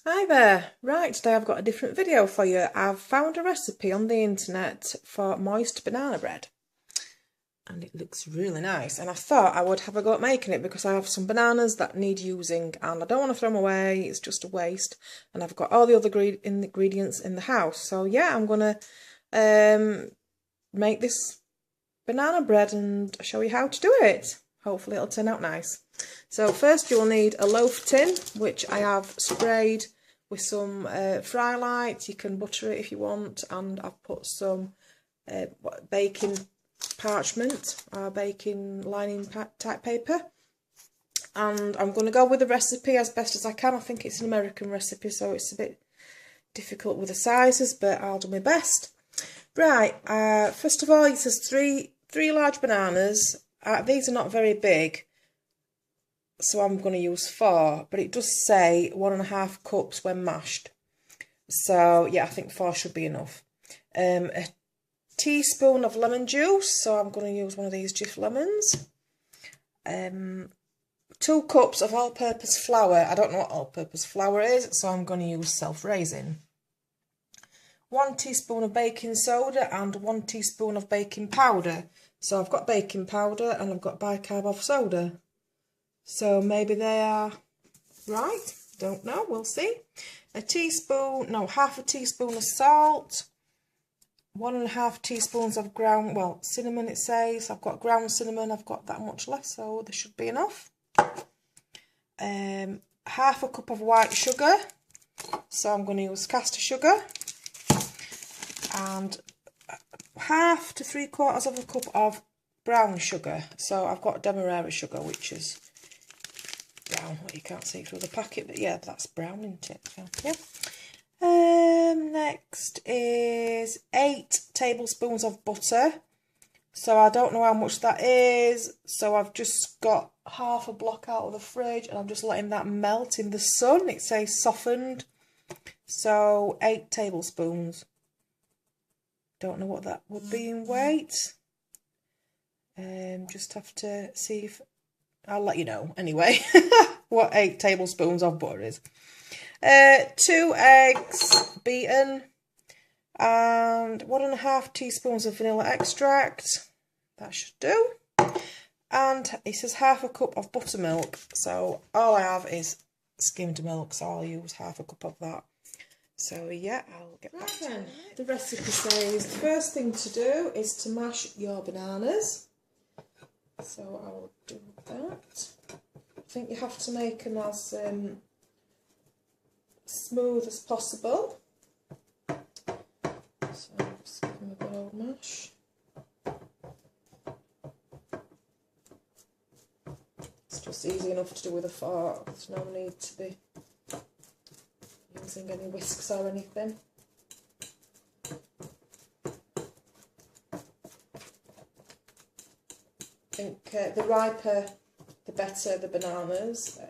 Hi there. Right, today I've got a different video for you. I've found a recipe on the internet for moist banana bread. And it looks really nice. And I thought I would have a go at making it because I have some bananas that need using and I don't want to throw them away. It's just a waste. And I've got all the other ingredients in the house. So yeah, I'm going to make this banana bread and show you how to do it. Hopefully it'll turn out nice. So first you'll need a loaf tin, which I have sprayed with some fry light. You can butter it if you want, and I've put some baking parchment or baking lining type paper. And I'm going to go with the recipe as best as I can. I think it's an American recipe, so it's a bit difficult with the sizes, but I'll do my best. Right, first of all, it says three large bananas. These are not very big, so I'm going to use 4, but it does say 1.5 cups when mashed. So yeah, I think 4 should be enough. A teaspoon of lemon juice, so I'm going to use one of these Jif lemons. 2 cups of all-purpose flour. I don't know what all-purpose flour is, so I'm going to use self-raising. 1 teaspoon of baking soda and 1 teaspoon of baking powder. So I've got baking powder and I've got bicarb of soda. So maybe they are right. Don't know. We'll see. Half a teaspoon of salt. 1.5 teaspoons of cinnamon it says. I've got ground cinnamon. I've got that much left, so there should be enough. Half a cup of white sugar. So I'm going to use caster sugar. And 1/2 to 3/4 of a cup of brown sugar. So I've got Demerara sugar, which is brown. Well, you can't see through the packet, but yeah, that's brown, isn't it? So, yeah. Next is 8 tablespoons of butter. So I don't know how much that is. So I've just got half a block out of the fridge and I'm just letting that melt in the sun. It says softened. So 8 tablespoons. Don't know what that would be in weight. Just have to see if I'll let you know anyway what 8 tablespoons of butter is. 2 eggs beaten and 1.5 teaspoons of vanilla extract. That should do. And it says 1/2 cup of buttermilk. So all I have is skimmed milk, so I'll use 1/2 cup of that. So yeah, I'll get back to it. The recipe says the first thing to do is to mash your bananas. So I'll do that. I think you have to make them as smooth as possible. So I'm just give them a good old mash. It's just easy enough to do with a fork. There's no need to be using any whisks or anything. I think the riper the better the bananas. I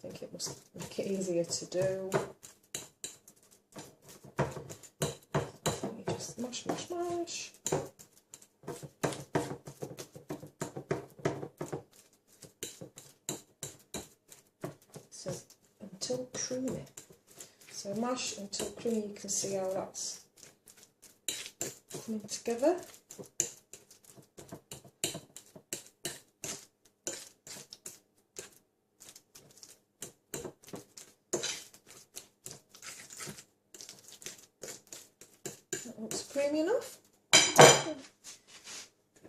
think it must make it easier to do. So you just mash, mash, mash. So until creamy. So mash until creamy. You can see how that's coming together. That looks creamy enough.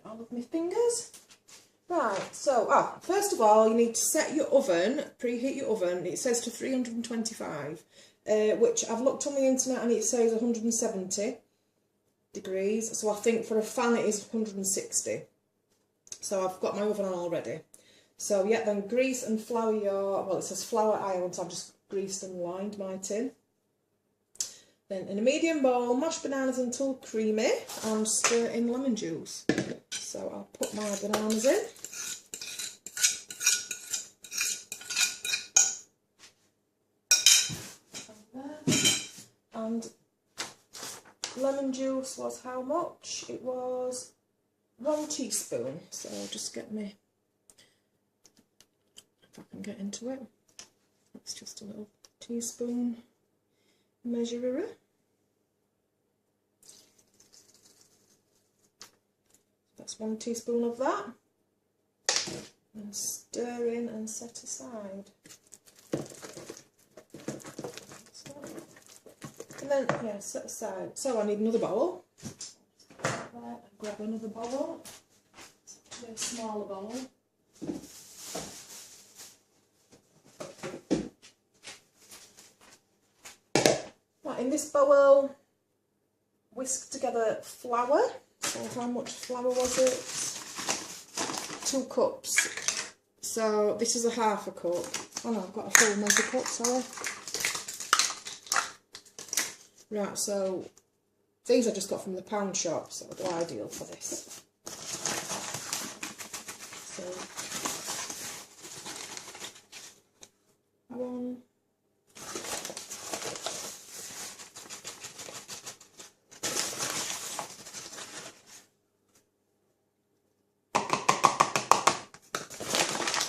All of my fingers. Right, so first of all you need to set your oven, preheat your oven. It says to 325, which I've looked on the internet and it says 170 degrees. So I think for a fan it is 160. So I've got my oven on already. So yeah, then grease and flour your, it says flour iron, so I've just greased and lined my tin. Then in a medium bowl, mash bananas until creamy and stir in lemon juice. So I'll put my bananas in. And lemon juice was how much? It was 1 teaspoon. So I'll just get me, if I can get into it. It's just a little teaspoon. measurer. That's 1 teaspoon of that. And stir in and set aside. And then, yeah, set aside. So I need another bowl. Grab another bowl. A smaller bowl. Right, in this bowl, whisk together flour. So how much flour was it? 2 cups. So this is a half a cup. Oh no, I've got a full measure cup, sorry. Right, so these I just got from the pound shop, so they're ideal for this. So 1,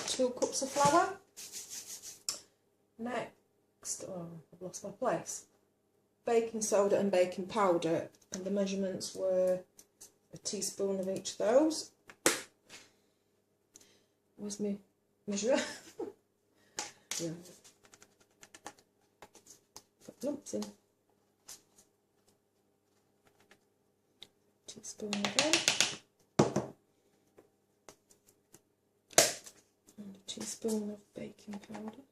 2 cups of flour. Next, oh, I've lost my place. Baking soda and baking powder, and the measurements were a teaspoon of each of those. Where's my measurer? Yeah. Put lumps in. Teaspoon again. And a teaspoon of baking powder.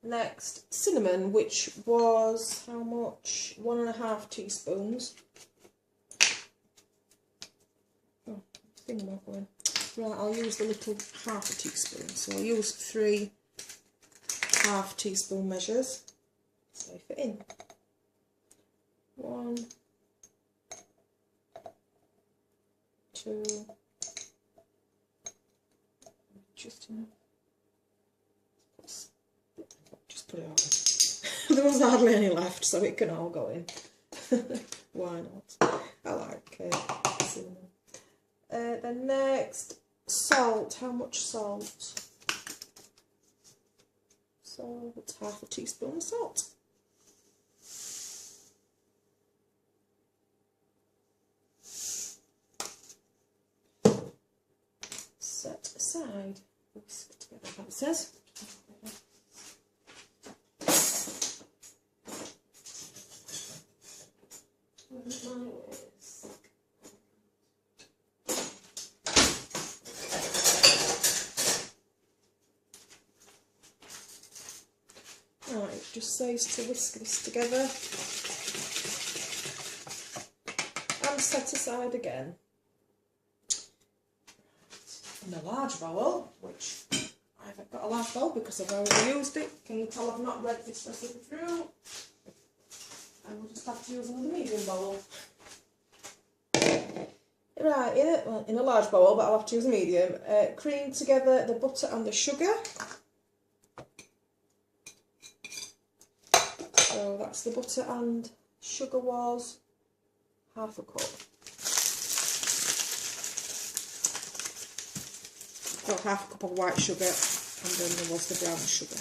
Next, cinnamon, which was how much? 1.5 teaspoons. Oh, thing not going. Right, I'll use the little half a teaspoon. So I'll use 3 half teaspoon measures. So they fit in. 1, 2, just enough. Just put it on. There was hardly any left, so it can all go in. Why not? I like cinnamon. Then next, salt. How much salt? Salt, half a teaspoon of salt. Set aside. Whisk together, that it says. Right, it just says to whisk this together and set aside again. In a large bowl, which I haven't got a large bowl because I've already used it. Can you tell I've not read this recipe through? I will just have to use another medium bowl. Right, in a large bowl, but I'll have to use a medium. Cream together the butter and the sugar. So that's the butter and sugar was half a cup. Got half a cup of white sugar, and then there was the brown sugar.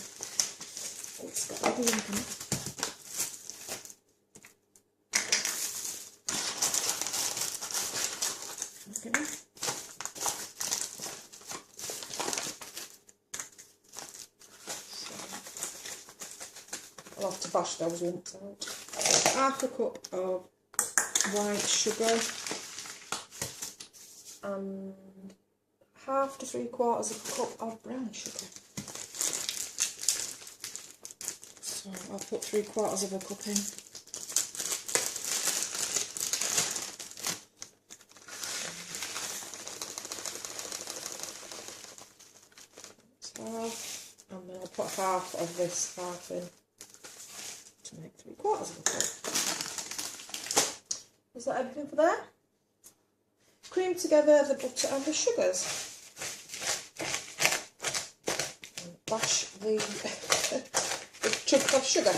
Oh, it's got a little lump in it. Okay. I'll have to bash those lumps out. Half a cup of white sugar and half to 3/4 of a cup of brown sugar. So I'll put 3/4 of a cup in. And then I'll put half of this half in to make 3/4 of a cup. Is that everything for there? Cream together the butter and the sugars. And bash the, the chunk of sugar.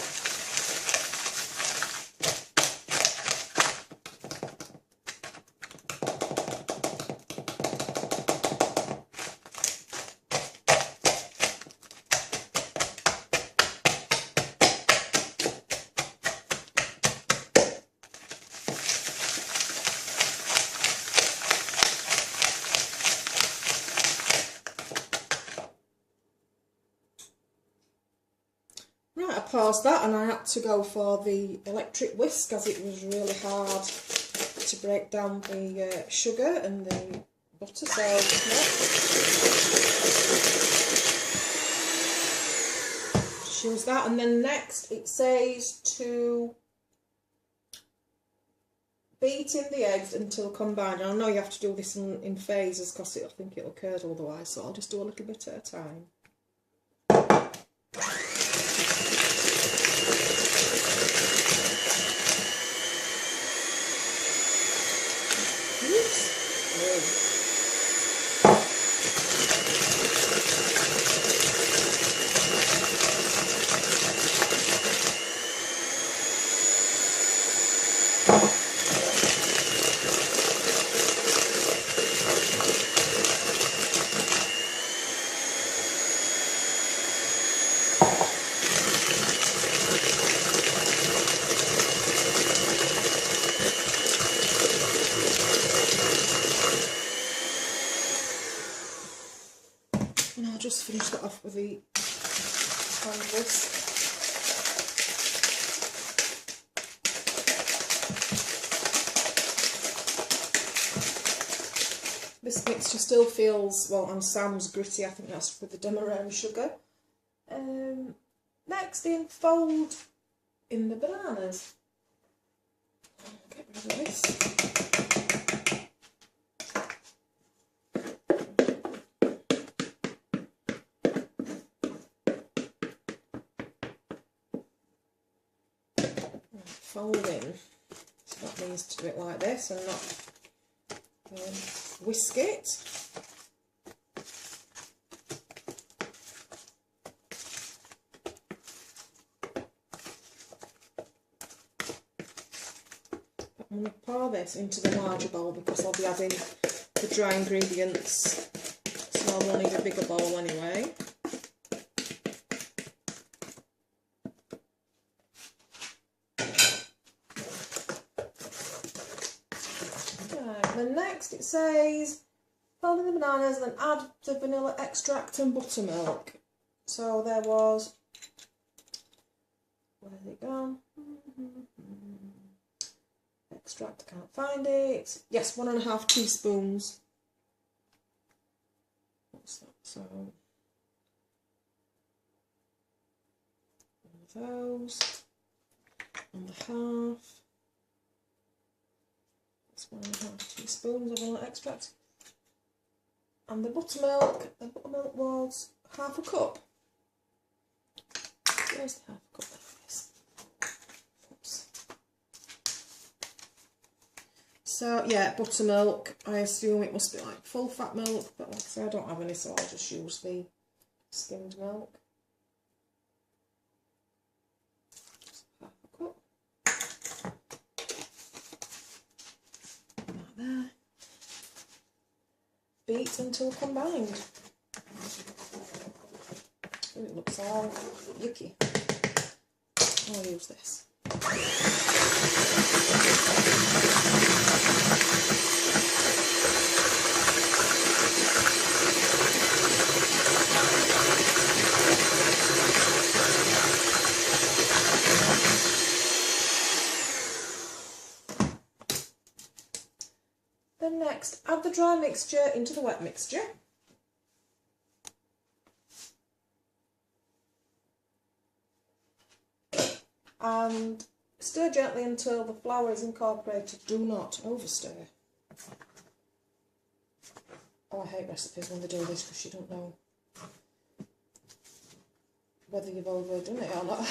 Right, I paused that and I had to go for the electric whisk as it was really hard to break down the sugar and the butter, so yeah. Choose that, and then next it says to beat in the eggs until combined. And I know you have to do this in phases because I think it'll curdle otherwise, so I'll just do a little bit at a time. And I'll just finish that off with the hand whisk. This mixture still feels, well, and sounds gritty. I think that's with the demerara sugar. Next fold in the bananas. Get rid of this. Fold in. So that means to do it like this and not whisk it. I'm going to pour this into the larger bowl because I'll be adding the dry ingredients, so I'll need a bigger bowl anyway. Then next it says fold in the bananas and then add the vanilla extract and buttermilk. So there was, where has it gone? Extract, can't find it. Yes, 1.5 teaspoons. What's that? So one of those and a half. 1.5 teaspoons of vanilla extract, and the buttermilk was half a cup. Where's the half a cup? Oops. So yeah, buttermilk. I assume it must be like full fat milk, but like I say, I don't have any, so I'll just use the skimmed milk. Half a cup. There. Beat until combined. Ooh, it looks all yucky. I'll use this. Then next, add the dry mixture into the wet mixture. And stir gently until the flour is incorporated. Do not overstir. Oh, I hate recipes when they do this because you don't know whether you've overdone it or not.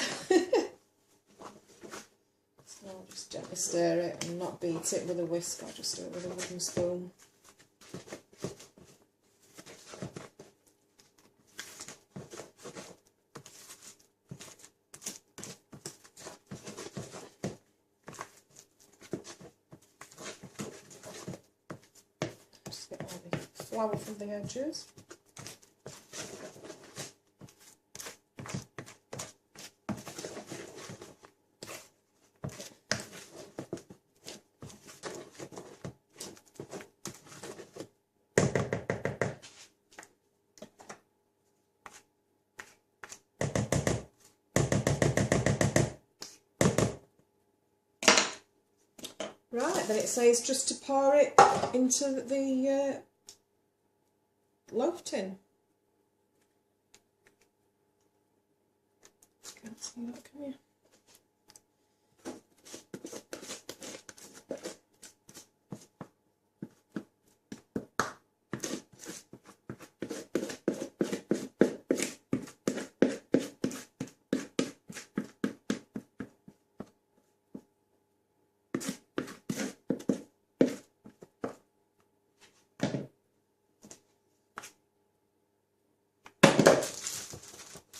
So I'll just gently stir it and not beat it with a whisk. I'll just do it with a wooden spoon. Just get all the flour from the edges. Right, then it says just to pour it into the loaf tin. Can't see that, can you?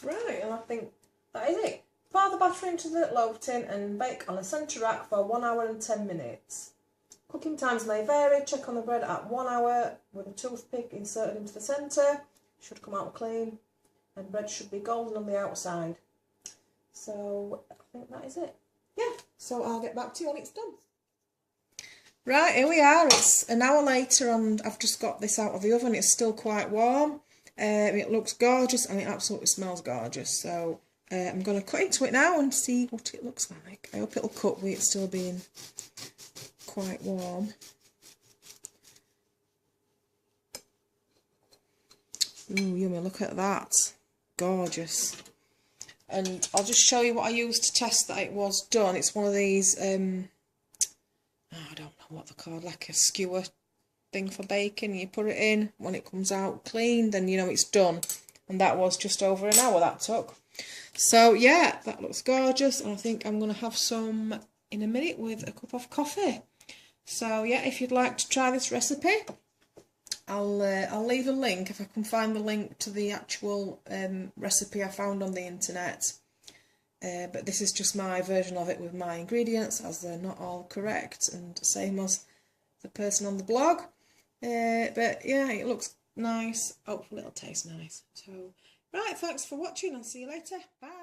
Right, and I think that is it. Pour the batter into the loaf tin and bake on a centre rack for 1 hour and 10 minutes. Cooking times may vary. Check on the bread at 1 hour with a toothpick inserted into the centre. Should come out clean, and bread should be golden on the outside. So I think that is it. Yeah, so I'll get back to you when it's done. Right, here we are. It's an hour later and I've just got this out of the oven. It's still quite warm. It looks gorgeous and it absolutely smells gorgeous. So I'm going to cut into it now and see what it looks like. I hope it'll cut with it still being quite warm. Ooh, yummy, look at that. Gorgeous. And I'll just show you what I used to test that it was done. It's one of these, I don't know what they're called, like a skewer thing for baking. You put it in, when it comes out clean, then you know it's done. And that was just over an hour that took. So yeah, that looks gorgeous, and I think I'm going to have some in a minute with a cup of coffee. So yeah, if you'd like to try this recipe, I'll leave a link if I can find the link to the actual recipe I found on the internet. But this is just my version of it with my ingredients, as they're not all correct, and same as the person on the blog. But yeah, it looks nice. Hopefully it'll taste nice. So, right, thanks for watching. I'll see you later. Bye.